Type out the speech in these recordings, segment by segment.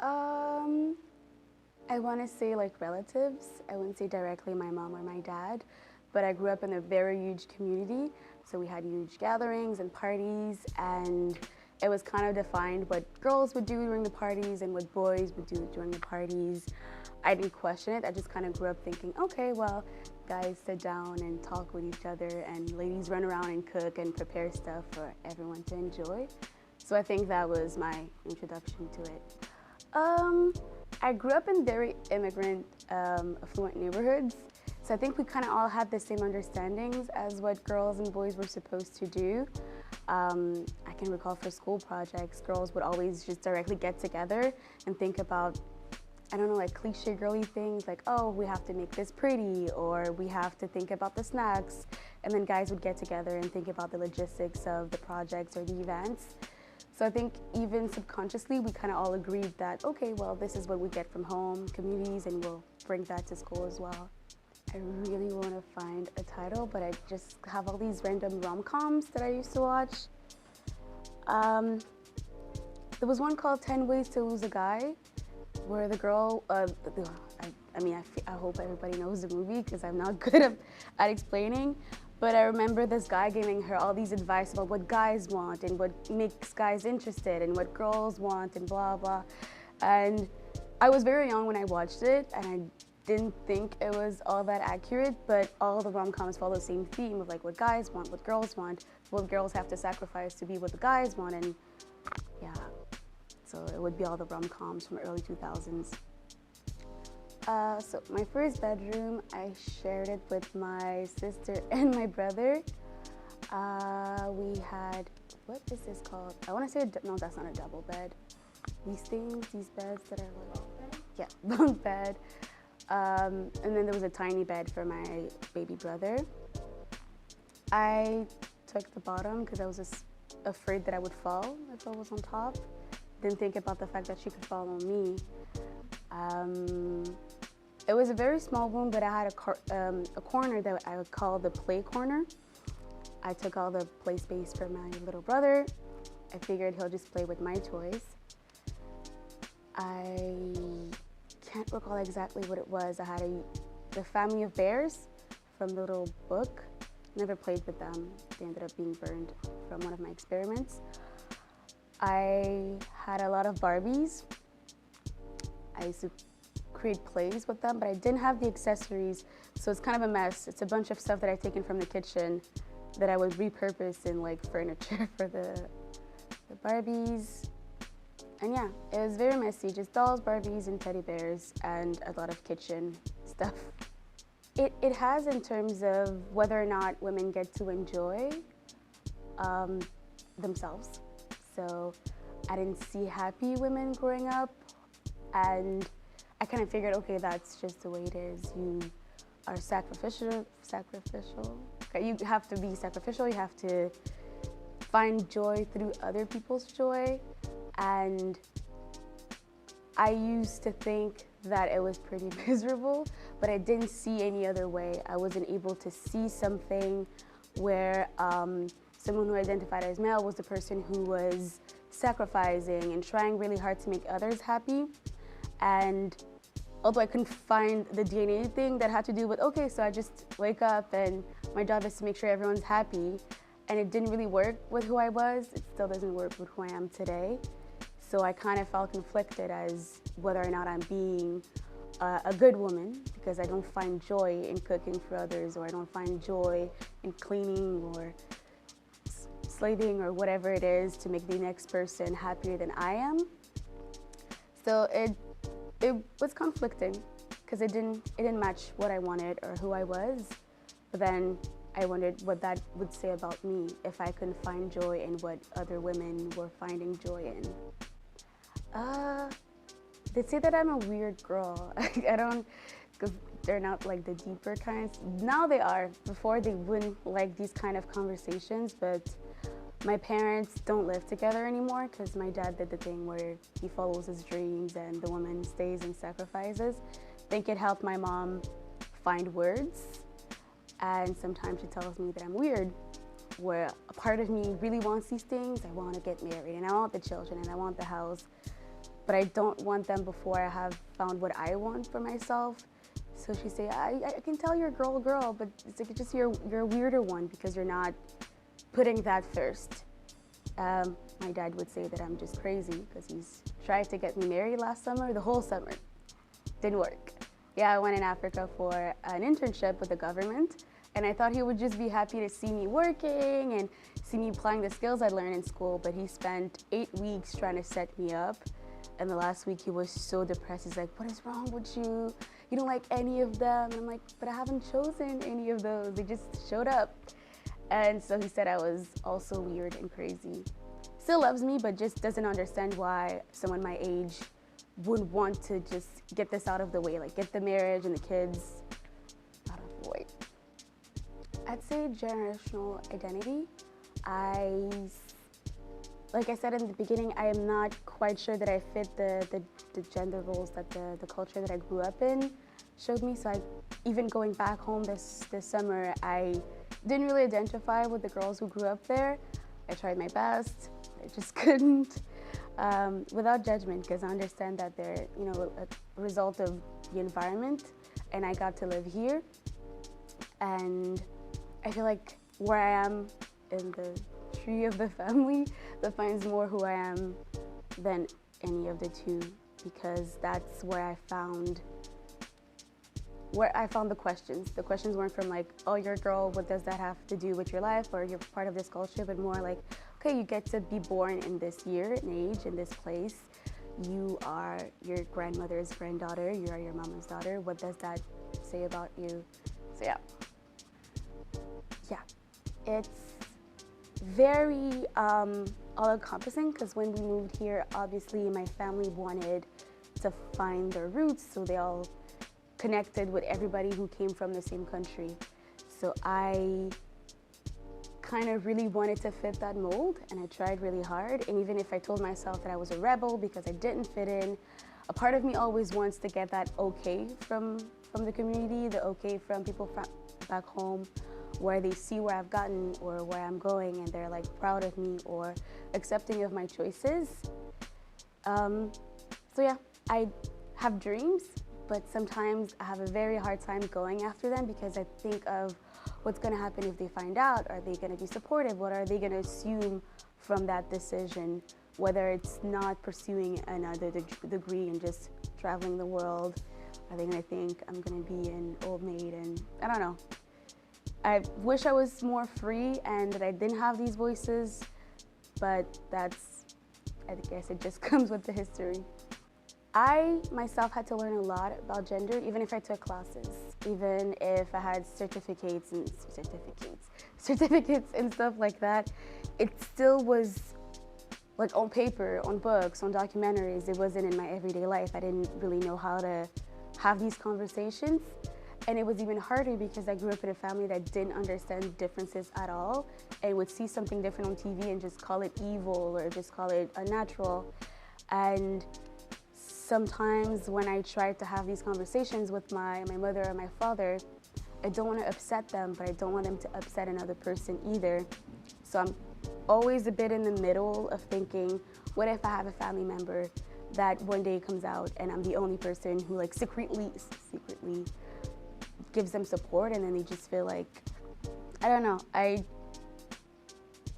Um, I want to say like relatives. I wouldn't say directly my mom or my dad, but I grew up in a very huge community. So we had huge gatherings and parties, and it was kind of defined what girls would do during the parties and what boys would do during the parties. I didn't question it. I just kind of grew up thinking, okay, well, guys sit down and talk with each other, and ladies run around and cook and prepare stuff for everyone to enjoy. So I think that was my introduction to it. I grew up in very immigrant, affluent neighborhoods. So I think we kind of all had the same understandings as what girls and boys were supposed to do. I can recall for school projects, girls would always just directly get together and think about, I don't know, like cliche girly things like, oh, we have to make this pretty, or we have to think about the snacks. And then guys would get together and think about the logistics of the projects or the events. So I think even subconsciously, we kind of all agreed that, okay, well, this is what we get from home, communities, and we'll bring that to school as well. I really want to find a title, but I just have all these random rom-coms that I used to watch. There was one called 10 Ways to Lose a Guy, where the girl, I hope everybody knows the movie because I'm not good at explaining. But I remember this guy giving her all these advice about what guys want and what makes guys interested and what girls want and blah, blah. And I was very young when I watched it, and I didn't think it was all that accurate, but all the rom-coms follow the same theme of like what guys want, what girls want, what girls have to sacrifice to be what the guys want, and yeah. So it would be all the rom-coms from early 2000s. So my first bedroom, I shared it with my sister and my brother. We had, what is this called? I want to say, no, that's not a double bed. These things, these beds that are like, yeah, bunk bed. And then there was a tiny bed for my baby brother. I took the bottom because I was just afraid that I would fall if I was on top. Didn't think about the fact that she could fall on me. It was a very small room, but I had a corner that I would call the play corner. I took all the play space for my little brother. I figured he'll just play with my toys. I can't recall exactly what it was. I had the family of bears from the little book. Never played with them. They ended up being burned from one of my experiments. I had a lot of Barbies. I used to create plays with them, but I didn't have the accessories, so it's kind of a mess. It's a bunch of stuff that I'd taken from the kitchen that I would repurpose in like furniture for the Barbies. And yeah, it was very messy, just dolls, Barbies, and teddy bears, and a lot of kitchen stuff. It has in terms of whether or not women get to enjoy themselves. So I didn't see happy women growing up, and I kind of figured, okay, that's just the way it is. You are sacrificial. Okay, you have to be sacrificial. You have to find joy through other people's joy. And I used to think that it was pretty miserable, but I didn't see any other way. I wasn't able to see something where someone who identified as male was the person who was sacrificing and trying really hard to make others happy. And although I couldn't find the DNA thing that had to do with, okay, so I just wake up and my job is to make sure everyone's happy, and it didn't really work with who I was, it still doesn't work with who I am today. So I kind of felt conflicted as whether or not I'm being a good woman, because I don't find joy in cooking for others, or I don't find joy in cleaning or slaving or whatever it is to make the next person happier than I am. So it was conflicting because it didn't match what I wanted or who I was. But then I wondered what that would say about me if I couldn't find joy in what other women were finding joy in. They'd say that I'm a weird girl. I don't, because they're not like the deeper kinds. Now they are. Before they wouldn't like these kind of conversations, but my parents don't live together anymore because my dad did the thing where he follows his dreams and the woman stays and sacrifices. I think it helped my mom find words, and sometimes she tells me that I'm weird, where a part of me really wants these things. I want to get married, and I want the children, and I want the house. but I don't want them before I have found what I want for myself. So she say, I can tell you're a girl, but it's like just you're a weirder one because you're not putting that first. My dad would say that I'm just crazy because he's tried to get me married last summer, the whole summer. Didn't work. Yeah, I went in Africa for an internship with the government, and I thought he would just be happy to see me working and see me applying the skills I learned in school, but he spent 8 weeks trying to set me up. And the last week he was so depressed. He's like, what is wrong with you? You don't like any of them. And I'm like, but I haven't chosen any of those. They just showed up. And so he said I was also weird and crazy. Still loves me, but just doesn't understand why someone my age would want to just get this out of the way, like get the marriage and the kids out of the way. I'd say generational identity. Like I said in the beginning, I am not quite sure that I fit the gender roles that the culture that I grew up in showed me. So even going back home this summer, I didn't really identify with the girls who grew up there. I tried my best, I just couldn't. Without judgment, because I understand that they're, a result of the environment, and I got to live here. And I feel like where I am in the tree of the family defines more who I am than any of the two, because that's where I found the questions. The questions weren't from like, oh, you're a girl, what does that have to do with your life, or you're part of this culture, but more like, okay, you get to be born in this year and age, in this place. You are your grandmother's granddaughter, you are your mama's daughter. What does that say about you? So yeah, it's very all-encompassing, because when we moved here, obviously my family wanted to find their roots, so they all connected with everybody who came from the same country. So I kind of really wanted to fit that mold, and I tried really hard. And even if I told myself that I was a rebel because I didn't fit in, a part of me always wants to get that okay from the community, the okay from people back home, where they see where I've gotten or where I'm going, and they're like proud of me or accepting of my choices. So yeah, I have dreams, but sometimes I have a very hard time going after them, because I think of what's going to happen if they find out. Are they going to be supportive? What are they going to assume from that decision? Whether it's not pursuing another degree and just traveling the world, are they going to think I'm going to be an old maid? And I don't know. I wish I was more free and that I didn't have these voices, but I guess it just comes with the history. I myself had to learn a lot about gender, even if I took classes, even if I had certificates and stuff like that. It still was like on paper, on books, on documentaries. It wasn't in my everyday life. I didn't really know how to have these conversations. And it was even harder because I grew up in a family that didn't understand differences at all, and would see something different on TV and just call it evil or just call it unnatural. And sometimes when I tried to have these conversations with my mother or my father, I don't want to upset them, but I don't want them to upset another person either. So I'm always a bit in the middle of thinking, what if I have a family member that one day comes out and I'm the only person who like secretly gives them support, and then they just feel like, I don't know. I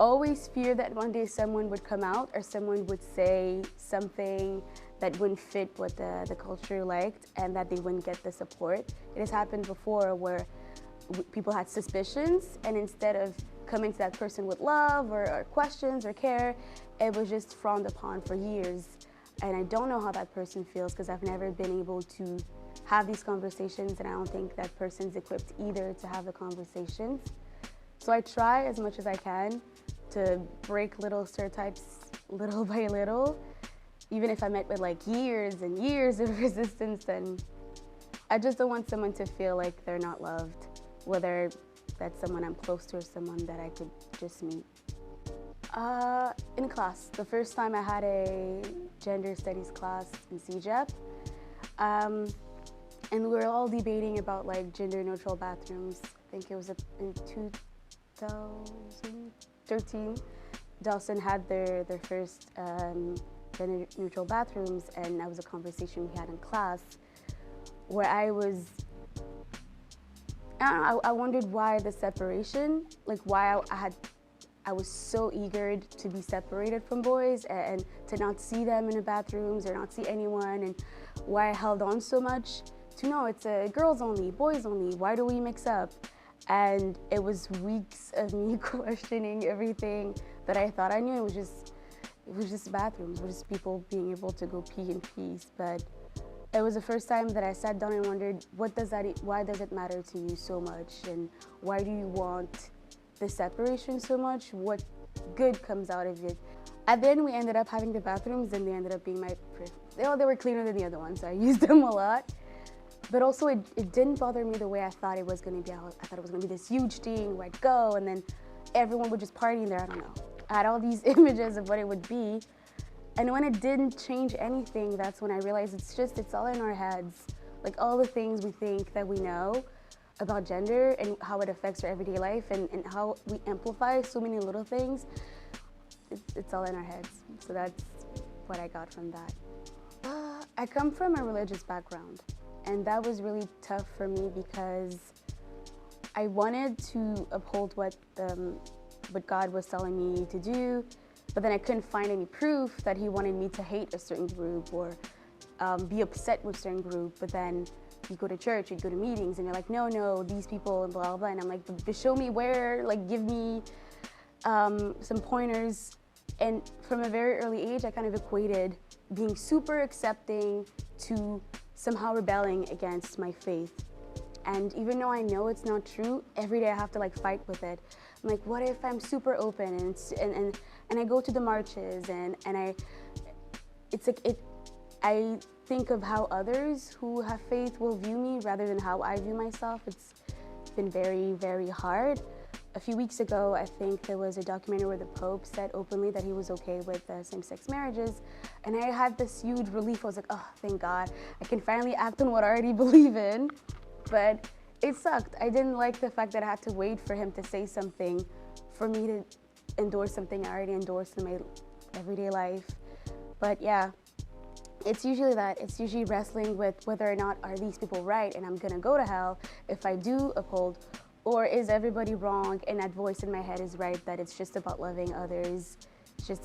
always fear that one day someone would come out or someone would say something that wouldn't fit what the culture liked, and that they wouldn't get the support. It has happened before where people had suspicions, and instead of coming to that person with love or questions or care, it was just frowned upon for years. And I don't know how that person feels, because I've never been able to have these conversations, and I don't think that person's equipped either to have the conversations. So I try as much as I can to break little stereotypes little by little, even if I met with like years and years of resistance. Then I just don't want someone to feel like they're not loved, whether that's someone I'm close to or someone that I could just meet. In class, the first time I had a gender studies class in CEGEP, and we were all debating about like gender neutral bathrooms. I think it was in 2013. Dawson had their first gender-neutral bathrooms, and that was a conversation we had in class where I was, I don't know, I wondered why the separation, like why I was so eager to be separated from boys and to not see them in the bathrooms or not see anyone, and why I held on so much to no, it's a girls only, boys only, why do we mix up? And it was weeks of me questioning everything that I thought I knew. It was just bathrooms, it was just people being able to go pee in peace. But it was the first time that I sat down and wondered, why does it matter to you so much? And why do you want the separation so much? What good comes out of it? At the end, we ended up having the bathrooms, and they ended up being they were cleaner than the other ones, so I used them a lot. But also, it didn't bother me the way I thought it was going to be. I thought it was going to be this huge thing where I'd go, and then everyone would just party in there. I don't know. I had all these images of what it would be. And when it didn't change anything, that's when I realized it's all in our heads. Like all the things we think that we know about gender and how it affects our everyday life and how we amplify so many little things, it's all in our heads. So that's what I got from that. I come from a religious background, and that was really tough for me because I wanted to uphold what God was telling me to do, but then I couldn't find any proof that he wanted me to hate a certain group or be upset with a certain group. But then you go to church, you go to meetings, and you're like, no, these people, and blah, blah, blah. And I'm like, but show me where, like, give me some pointers. And from a very early age, I kind of equated being super accepting to somehow rebelling against my faith. And even though I know it's not true, every day I have to like fight with it. I'm like, what if I'm super open and I go to the marches and I think of how others who have faith will view me rather than how I view myself. It's been very, very hard. A few weeks ago, I think there was a documentary where the Pope said openly that he was okay with same-sex marriages. And I had this huge relief. I was like, oh, thank God. I can finally act on what I already believe in. But it sucked. I didn't like the fact that I had to wait for him to say something for me to endorse something I already endorsed in my everyday life. But yeah, it's usually that. It's usually wrestling with whether or not are these people right and I'm gonna go to hell if I do uphold, or is everybody wrong and that voice in my head is right, that it's just about loving others. It's just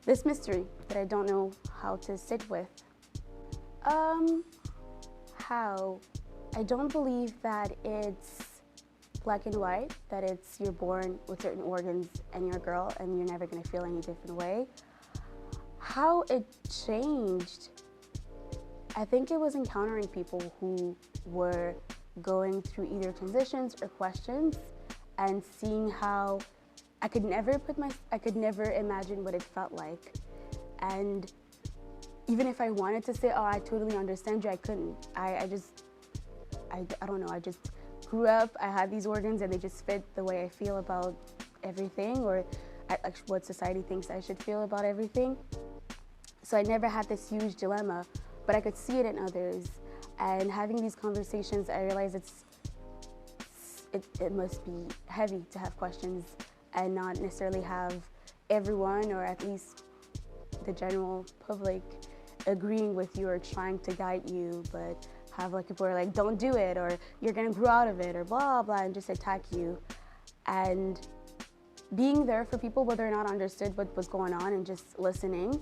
this mystery that I don't know how to sit with. How? I don't believe that it's black and white, that it's you're born with certain organs and you're a girl and you're never gonna feel any different way. How it changed, I think it was encountering people who were going through either transitions or questions and seeing how I could never imagine what it felt like. And even if I wanted to say, oh, I totally understand you, I couldn't. I don't know, I just grew up, I had these organs and they just fit the way I feel about everything, or what society thinks I should feel about everything. So I never had this huge dilemma, but I could see it in others. And having these conversations, I realized it must be heavy to have questions and not necessarily have everyone, or at least the general public, agreeing with you or trying to guide you, but have like people who are like, don't do it, or you're gonna grow out of it, or blah, blah, and just attack you. And being there for people, whether or not understood what was going on, and just listening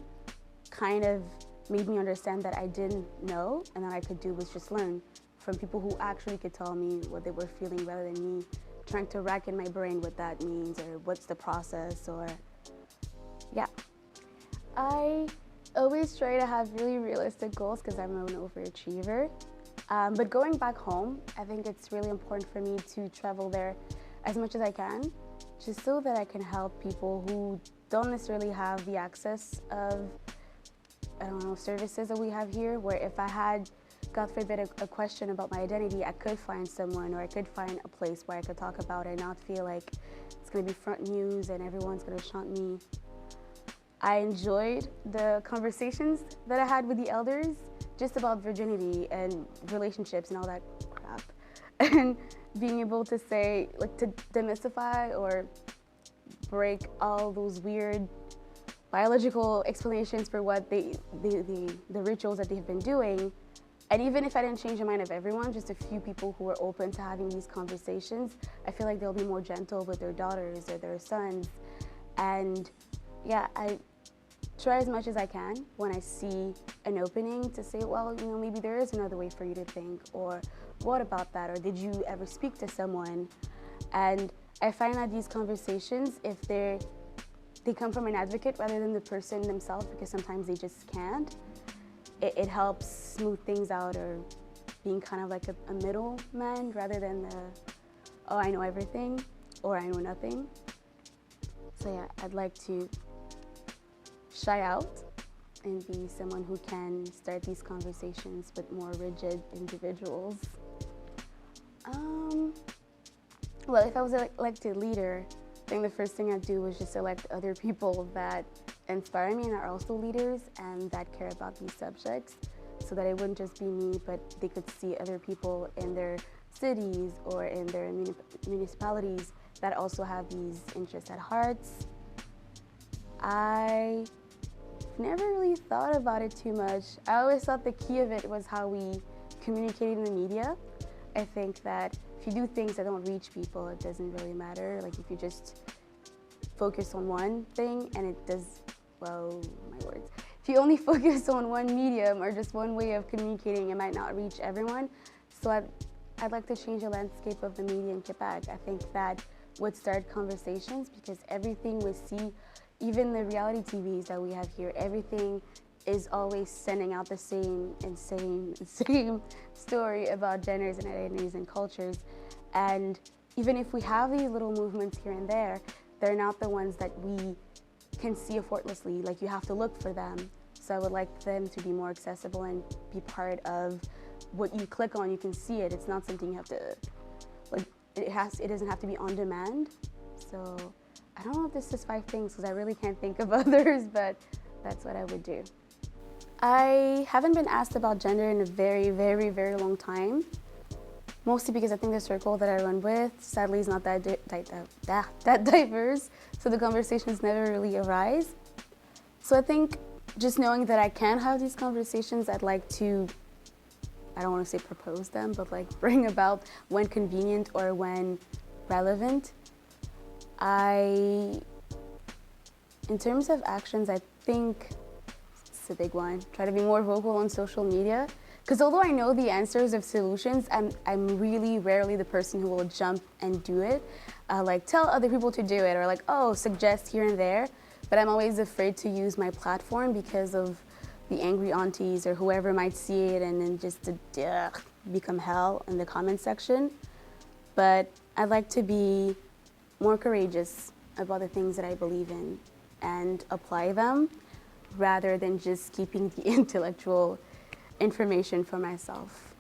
kind of made me understand that I didn't know, and that I could do was just learn from people who actually could tell me what they were feeling, rather than me trying to rack in my brain what that means or what's the process, or yeah. I always try to have really realistic goals because I'm an overachiever. But going back home, I think it's really important for me to travel there as much as I can, just so that I can help people who don't necessarily have the access of, I don't know, services that we have here, where if I had, God forbid, a question about my identity, I could find someone, or I could find a place where I could talk about it and not feel like it's gonna be front news and everyone's gonna shunt me. I enjoyed the conversations that I had with the elders, just about virginity and relationships and all that crap. And being able to say, like, to demystify or break all those weird biological explanations for what the rituals that they've been doing. And even if I didn't change the mind of everyone, just a few people who are open to having these conversations, I feel like they'll be more gentle with their daughters or their sons. And yeah, I try as much as I can when I see an opening to say, well, you know, maybe there is another way for you to think, or what about that, or did you ever speak to someone? And I find that these conversations, if they come from an advocate rather than the person themselves, because sometimes they just can't, it helps smooth things out, or being kind of like a middleman rather than the, oh, I know everything, or I know nothing. So yeah, I'd like to shy out and be someone who can start these conversations with more rigid individuals. Well, if I was elected leader, I think the first thing I'd do was just elect other people that inspire me and are also leaders and that care about these subjects, so that it wouldn't just be me, but they could see other people in their cities or in their municipalities that also have these interests at heart. I never really thought about it too much. I always thought the key of it was how we communicated in the media. I think that if you do things that don't reach people, it doesn't really matter. Like if you just focus on one thing and it does, well, my words. If you only focus on one medium or just one way of communicating, it might not reach everyone. So I'd like to change the landscape of the media in Quebec. I think that would start conversations, because everything we see, even the reality TVs that we have here, everything is always sending out the same story about genders and identities and cultures. And even if we have these little movements here and there, they're not the ones that we can see effortlessly. Like, you have to look for them. So I would like them to be more accessible and be part of what you click on. You can see it. It's not something you have to, like, it doesn't have to be on demand. So I don't know if this is 5 things, because I really can't think of others, but that's what I would do. I haven't been asked about gender in a very, very, very long time. Mostly because I think the circle that I run with, sadly, is not that diverse, so the conversations never really arise. So I think just knowing that I can have these conversations, I'd like to, I don't want to say propose them, but like bring about when convenient or when relevant. In terms of actions, I think it's a big one. Try to be more vocal on social media. Because although I know the answers of solutions, I'm really rarely the person who will jump and do it. Like tell other people to do it, or like, oh, suggest here and there. But I'm always afraid to use my platform because of the angry aunties or whoever might see it, and then just to become hell in the comment section. But I'd like to be more courageous about the things that I believe in and apply them, rather than just keeping the intellectual information for myself.